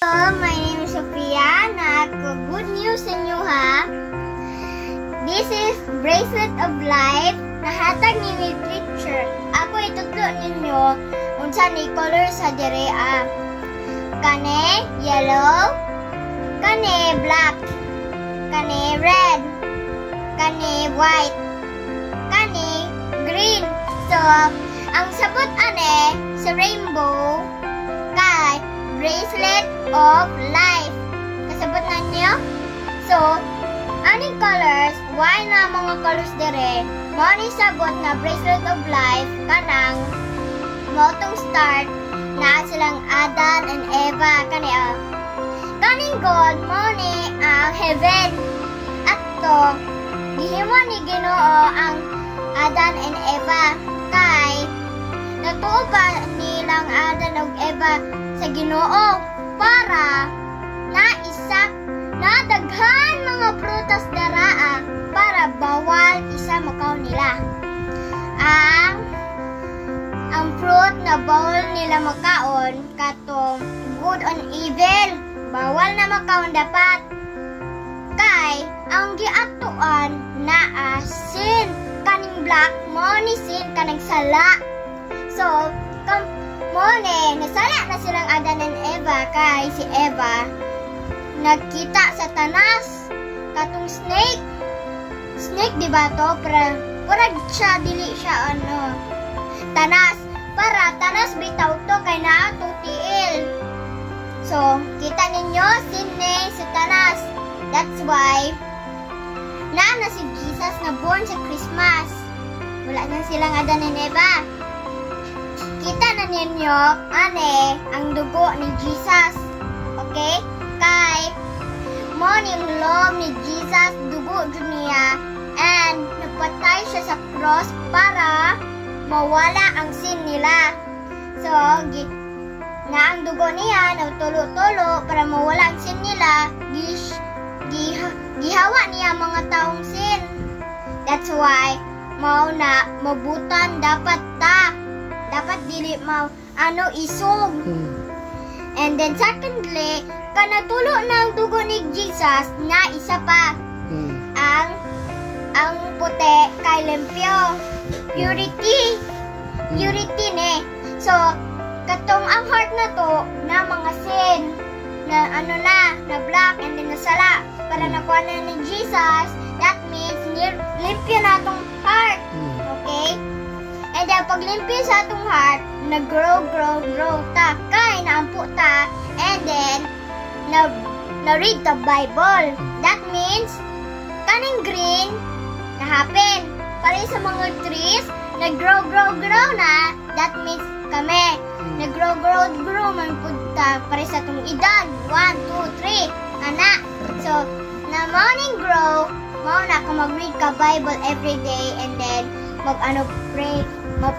Hello, my name is Sophia. Good news sa inyo ha. This is Bracelet of Life. Nahatag ni teacher. Ako itutlo ninyo unsa ni color sa direa. Kane yellow, kane black, kane red, kane white, kane green. So, ang sabot ane sa rainbow kay Bracelet of Life. Kasabot na niyo? So, aning colors, why na mga colors dire? Mao ni sabot na Bracelet of Life kanang mao tong start na silang Adan and Eva kani kaning gold mao ni ang heaven. At to gihimo ni Ginoo ang Adan and Eva kay natuo pa nilang Adan ug Eva sa Ginoo para na daghan mga prutas daraa para bawal isa makaon nila. Ang fruit na bawal nila makaon katong good and evil, bawal na makaon dapat kay ang giatuan na sin kaning black mo ni sin kanang sala. So mone, nasala na silang Adan and Eva kay si Eva nagkita sa tanas katong snake. Snake diba to? Para siya, dili siya tanas. Para tanas bitaw to kay naa tong tiil. So, kita ninyo sinne sa tanas. That's why na si Jesus na born sa Christmas. Wala na silang Adan and Eva. Kita na ninyo, ang dugo ni Jesus. Okay? Kay, mo yung loob ni Jesus, dugo niya, and napatay siya sa cross para mawala ang sin nila. So, na ang dugo niya, nagtulo-tulo para mawala ang sin nila, gihawa niya mga taong sin. That's why, mabutan dapat dapat dili isog. And then secondly, kanatulo ng dugo ni Jesus na isa pa. Ang puti kay limpyo. Purity ne. So, katong ang heart na to na mga sin na na black and then nasala para nakuha na ni Jesus, that means limpyo na tong heart. Okay? And then, pag limpyo sa atong heart, nag-grow ta. Kaya naampo ta. And then, na-read the Bible. That means, kaning green, na-happen. Para sa mga trees, nag-grow na. That means, kami. Nag-grow man po ta. Para sa atong edad. 1, 2, 3. Anak. So, na morning grow, na ka mag-read ka Bible every day. And then,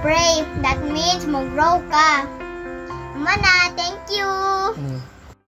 pray. That means mag-grow ka. Mana, thank you.